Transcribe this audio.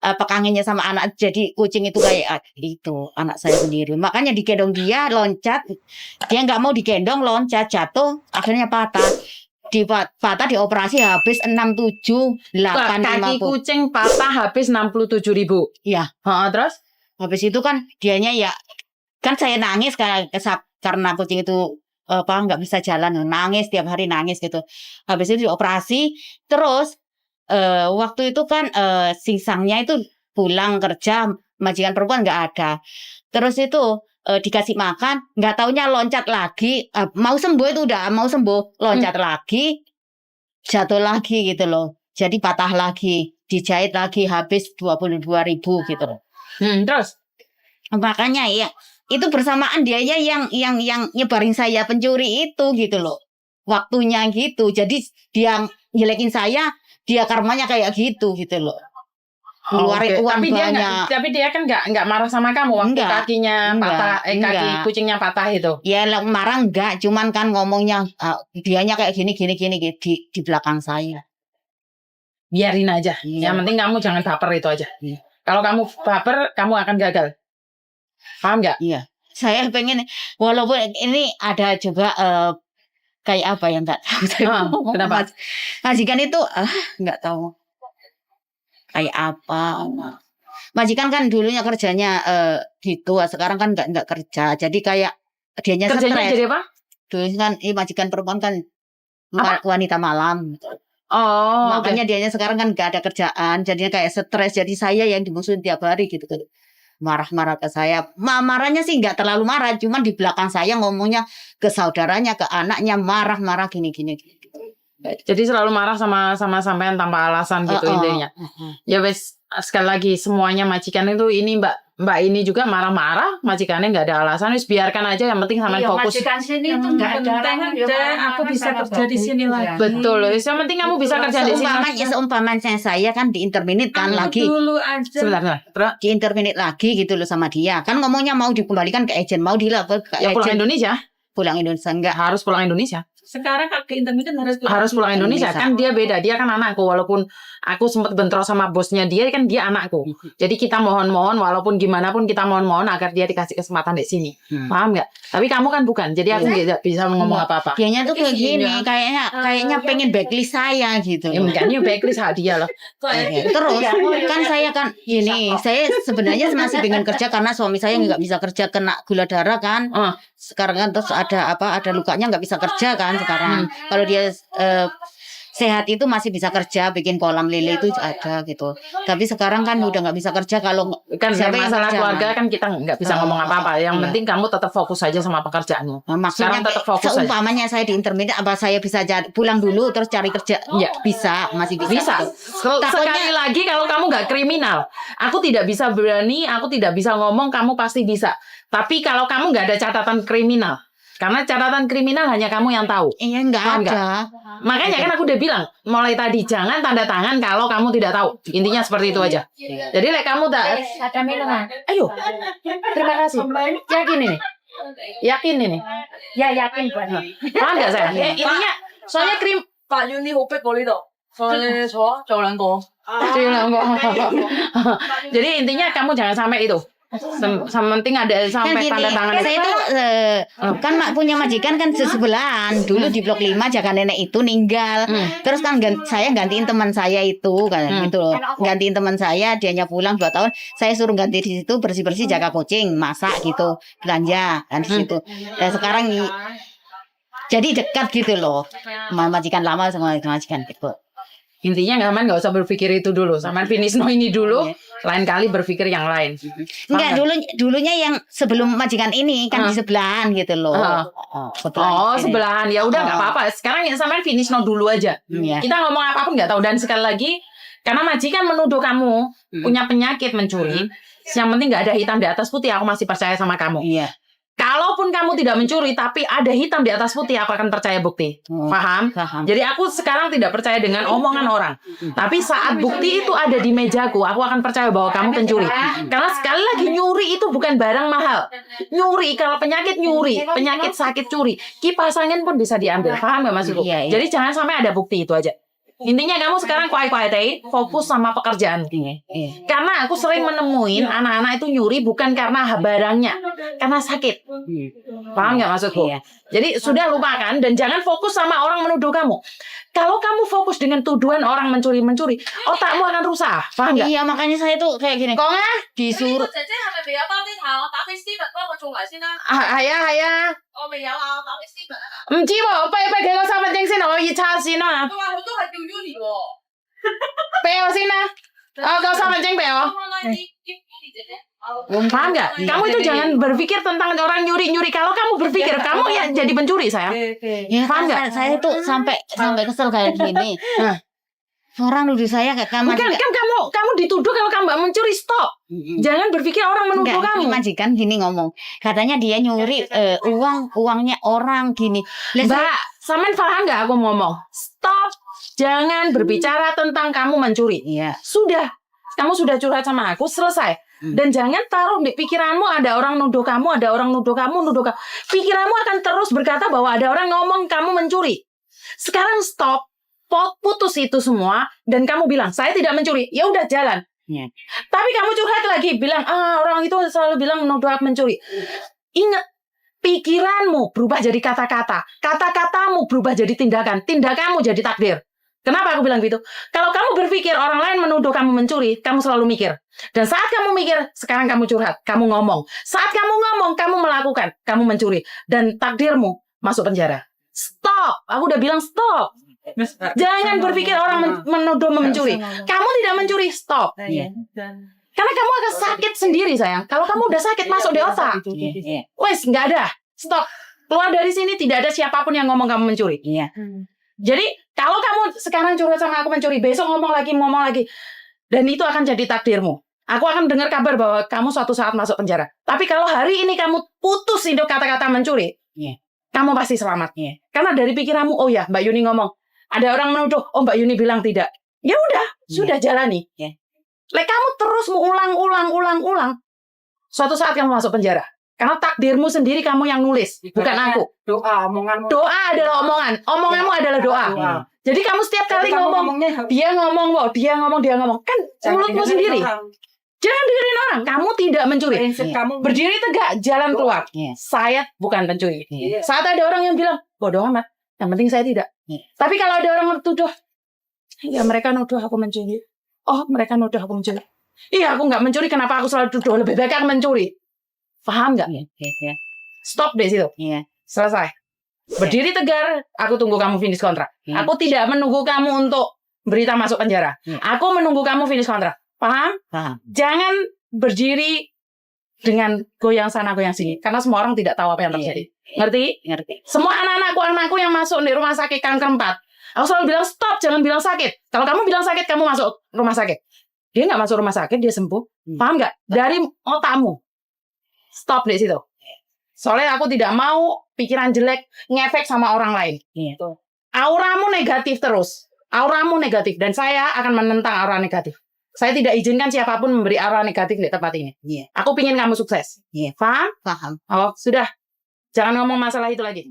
kangennya sama anak. Jadi kucing itu kayak itu anak saya sendiri. Makanya digendong dia loncat, dia nggak mau digendong loncat jatuh, akhirnya patah. Patah dioperasi habis 67.850. Kaki kucing patah habis 67.000. Iya. Terus habis itu kan dianya ya kan saya nangis karena kucing itu nggak bisa jalan, nangis tiap hari nangis gitu. Habis itu dioperasi terus waktu itu kan singsangnya itu pulang kerja, majikan perempuan nggak ada. Terus itu dikasih makan, nggak taunya loncat lagi, mau sembuh itu udah mau sembuh, loncat lagi, jatuh lagi gitu loh. Jadi patah lagi, dijahit lagi habis 22.000 gitu loh. Terus makanya ya itu bersamaan dianya yang nyebarin saya pencuri itu gitu loh. Waktunya gitu. Jadi dia jelekin saya, dia karmanya kayak gitu loh. Ngeluarin uang banyak. Tapi dia kan nggak marah sama kamu waktu kakinya patah, kaki kucingnya patah itu. Ya marah enggak, cuman kan ngomongnya dianya kayak gini di belakang saya. Biarin aja. Yang penting kamu jangan baper itu aja. Kalau kamu baper, kamu akan gagal. Paham nggak? Iya. Saya pengen, walaupun ini ada juga kayak apa yang nggak tahu. Kenapa? Majikan itu nggak tahu kayak apa. Majikan kan dulunya kerjanya gitu, sekarang kan nggak kerja. Jadi kayak dianya stres. Kerjanya jadi apa? Dulu kan majikan perempuan kan wanita malam. Makanya dianya sekarang kan nggak ada kerjaan, jadinya kayak stres. Jadi saya yang dimusuhin tiap hari gitu. Marah-marah ke saya. Marahnya sih nggak terlalu marah, cuman di belakang saya ngomongnya ke saudaranya, ke anaknya marah-marah gini. Jadi selalu marah sama sampean tanpa alasan gitu intinya. Ya wes, sekali lagi semuanya majikan itu ini Mbak ini juga marah-marah, majikannya nggak ada alasan, wes biarkan aja, yang penting sampean fokus. Majikan sini itu nggak ada, aku bisa kerja di sini lagi. Betul, yang penting kamu bisa kerja di sini. Seumpamanya saya kan di interminit kan lagi. Dulu aja. Sebentar. Di interminit lagi gitu loh sama dia. Kan ngomongnya mau dikembalikan ke agent, mau dilapor ke agent. Pulang Indonesia. Pulang Indonesia enggak. Harus pulang Indonesia. Sekarang ke intermittent harus pulang Indonesia. Kan dia beda, dia kan anakku. Walaupun aku sempat bentrok sama bosnya dia, kan dia anakku. Jadi kita mohon-mohon, walaupun gimana pun kita mohon-mohon agar dia dikasih kesempatan di sini. Paham nggak? Tapi kamu kan bukan, jadi aku nggak bisa ngomong apa-apa. Dianya tuh kayak gini, kayaknya pengen backlist saya gitu. Ya makanya backlist dia loh. Terus kan saya kan ini, saya sebenarnya masih pengen kerja karena suami saya nggak bisa kerja, kena gula darah kan. Sekarang kan terus ada lukanya nggak bisa kerja kan sekarang. Kalau dia sehat itu masih bisa kerja, bikin kolam lele itu ada gitu. Tapi sekarang kan udah nggak bisa kerja. Kalau kan masalah keluarga kan kita nggak bisa ngomong apa-apa. Yang penting kamu tetap fokus aja sama pekerjaanmu. Maksudnya tetap fokus seumpamanya saya di intermediate, apa saya bisa pulang dulu terus cari kerja? Ya bisa, masih bisa. Sekali lagi kalau kamu nggak kriminal, aku tidak bisa berani, aku tidak bisa ngomong kamu pasti bisa. Tapi kalau kamu nggak ada catatan kriminal, karena catatan kriminal hanya kamu yang tahu. Iya, nggak ada. Makanya kan aku udah bilang mulai tadi jangan tanda tangan kalau kamu tidak tahu. Intinya seperti itu aja. Jadi kamu tak ada minuman. Ayo. Terima kasih. Yakin ini? Yakin ini? Ya yakin banget. Paham nggak saya? Intinya soalnya Pak Yuni hopek boleh toh. Soalnya jualan kok. Jadi intinya kamu jangan sampai itu. Penting ada sampai kan tanda tangan. Saya itu kan punya majikan kan sebelahan. Dulu di blok 5 jaga nenek itu meninggal. Terus kan saya gantiin teman saya itu kan gitu loh. Gantiin teman saya, dianya pulang 2 tahun, saya suruh ganti di situ bersih-bersih, jaga kucing, masak gitu, belanja kan di situ. Dan sekarang jadi dekat gitu loh. Majikan lama sama majikan gitu. Intinya nggak usah berpikir itu dulu, sama finish ini dulu, lain kali berpikir yang lain. Enggak, dulunya yang sebelum majikan ini kan di sebelahan gitu loh. Sebelahan, ya udah nggak apa-apa. Sekarang yang sama finish dulu aja. Kita ngomong apapun nggak tahu. Dan sekali lagi, karena majikan menuduh kamu punya penyakit mencuri, yang penting nggak ada hitam di atas putih. Aku masih percaya sama kamu. Iya. Kalaupun kamu tidak mencuri, tapi ada hitam di atas putih, aku akan percaya bukti. Paham? Jadi aku sekarang tidak percaya dengan omongan orang. Tapi saat bukti itu ada di mejaku, aku akan percaya bahwa kamu pencuri. Karena sekali lagi nyuri itu bukan barang mahal. Nyuri, kalau penyakit nyuri, penyakit sakit curi. Kipas angin pun bisa diambil. Paham gak maksudku? Iya. Jadi jangan sampai ada bukti itu aja. Intinya kamu sekarang quiet, fokus sama pekerjaan. Karena aku sering menemuin anak-anak itu nyuri bukan karena barangnya, karena sakit. Paham nggak maksudku? Jadi sudah lupakan dan jangan fokus sama orang menuduh kamu. Kalau kamu fokus dengan tuduhan orang mencuri, otakmu akan rusak. Paham nggak? Iya, makanya saya tuh kayak gini. Kok nggak disuruh? 姐姐係咪未有包啲頭？打俾 Steven 幫我做埋先啦。係啊，我未有啊，我打俾 Steven 啊。唔知喎，俾佢個身份證先，我可以查先啊。佢話佢都係叫 Uni 喎。俾我先啦，個身份證俾我。 Uni 姐姐。 Paham nggak? Kamu itu jangan berpikir tentang orang nyuri-nyuri. Kalau kamu berpikir kamu ya jadi pencuri, sayang. Ya, Paham kan, nggak? saya tuh sampai kesel kayak gini. Orang nuduh saya kayak kamar. Bukan kan kamu dituduh kalau kamu mencuri, stop. Jangan berpikir orang menuduh Enggak, kamu. majikan gini ngomong. Katanya dia nyuri uangnya orang gini. Lah, Mbak, sampean paham nggak aku ngomong? Stop. Jangan berbicara tentang kamu mencuri. Iya. Sudah. Kamu sudah curhat sama aku, selesai. Dan jangan taruh di pikiranmu ada orang nuduh kamu, ada orang nuduh kamu, nuduh kamu. Pikiranmu akan terus berkata bahwa ada orang ngomong kamu mencuri. Sekarang stop, putus itu semua, dan kamu bilang, saya tidak mencuri. Ya udah jalan. Iya. Tapi kamu curhat lagi, bilang, orang itu selalu bilang nuduh aku mencuri. Ingat, pikiranmu berubah jadi kata-kata. Kata-katamu berubah jadi tindakan. Tindakanmu jadi takdir. Kenapa aku bilang gitu? Kalau kamu berpikir orang lain menuduh kamu mencuri, kamu selalu mikir. Dan saat kamu mikir, sekarang kamu curhat, kamu ngomong. Saat kamu ngomong, kamu melakukan, kamu mencuri. Dan takdirmu masuk penjara. Stop! Aku udah bilang stop. Jangan berpikir orang menuduh mencuri. Kamu tidak mencuri, stop. Karena kamu akan sakit sendiri, sayang. Kalau kamu udah sakit, masuk di otak. Wes, nggak ada. Stop. Keluar dari sini, tidak ada siapapun yang ngomong kamu mencuri. Iya. Jadi kalau kamu sekarang curhat sama aku mencuri, besok ngomong lagi, dan itu akan jadi takdirmu. Aku akan dengar kabar bahwa kamu suatu saat masuk penjara. Tapi kalau hari ini kamu putus hidup kata-kata mencuri, kamu pasti selamat. Karena dari pikiranmu, oh ya Mbak Yuni ngomong, ada orang menuduh, oh Mbak Yuni bilang tidak. Ya udah, sudah jalani. Kamu terus mengulang, suatu saat kamu masuk penjara. Karena takdirmu sendiri kamu yang nulis, bukan aku. Doa, omonganmu. Doa adalah omongan. Omonganmu adalah doa. Jadi kamu setiap kali ngomong, dia ngomong. Kan mulutmu sendiri. Jangan dengerin orang. Kamu tidak mencuri. Berdiri tegak, jalan keluar. Saya bukan pencuri. Saat ada orang yang bilang, bodoh amat. Yang penting saya tidak. Tapi kalau ada orang tuduh, ya mereka nuduh aku mencuri. Oh, mereka nuduh aku mencuri. Iya, aku nggak mencuri. Kenapa aku selalu tuduh? Lebih baik aku mencuri. Paham nggak? Stop deh situ. Selesai. Berdiri tegar, aku tunggu kamu finish kontrak. Aku tidak menunggu kamu untuk berita masuk penjara. Aku menunggu kamu finish kontrak. Paham? Paham. Jangan berdiri dengan goyang sana goyang sini. Karena semua orang tidak tahu apa yang terjadi. Ngerti? Ngerti. Semua anakku yang masuk di rumah sakit kanker 4. Aku selalu bilang stop, jangan bilang sakit. Kalau kamu bilang sakit, kamu masuk rumah sakit. Dia nggak masuk rumah sakit, dia sembuh. Paham nggak? Dari otakmu. Stop di situ. Soalnya aku tidak mau pikiran jelek ngefek sama orang lain. Auramu negatif terus. Auramu negatif. Dan saya akan menentang aura negatif. Saya tidak izinkan siapapun memberi aura negatif di tempat ini. Aku pingin kamu sukses. Paham? Paham. Oh, sudah. Jangan ngomong masalah itu lagi.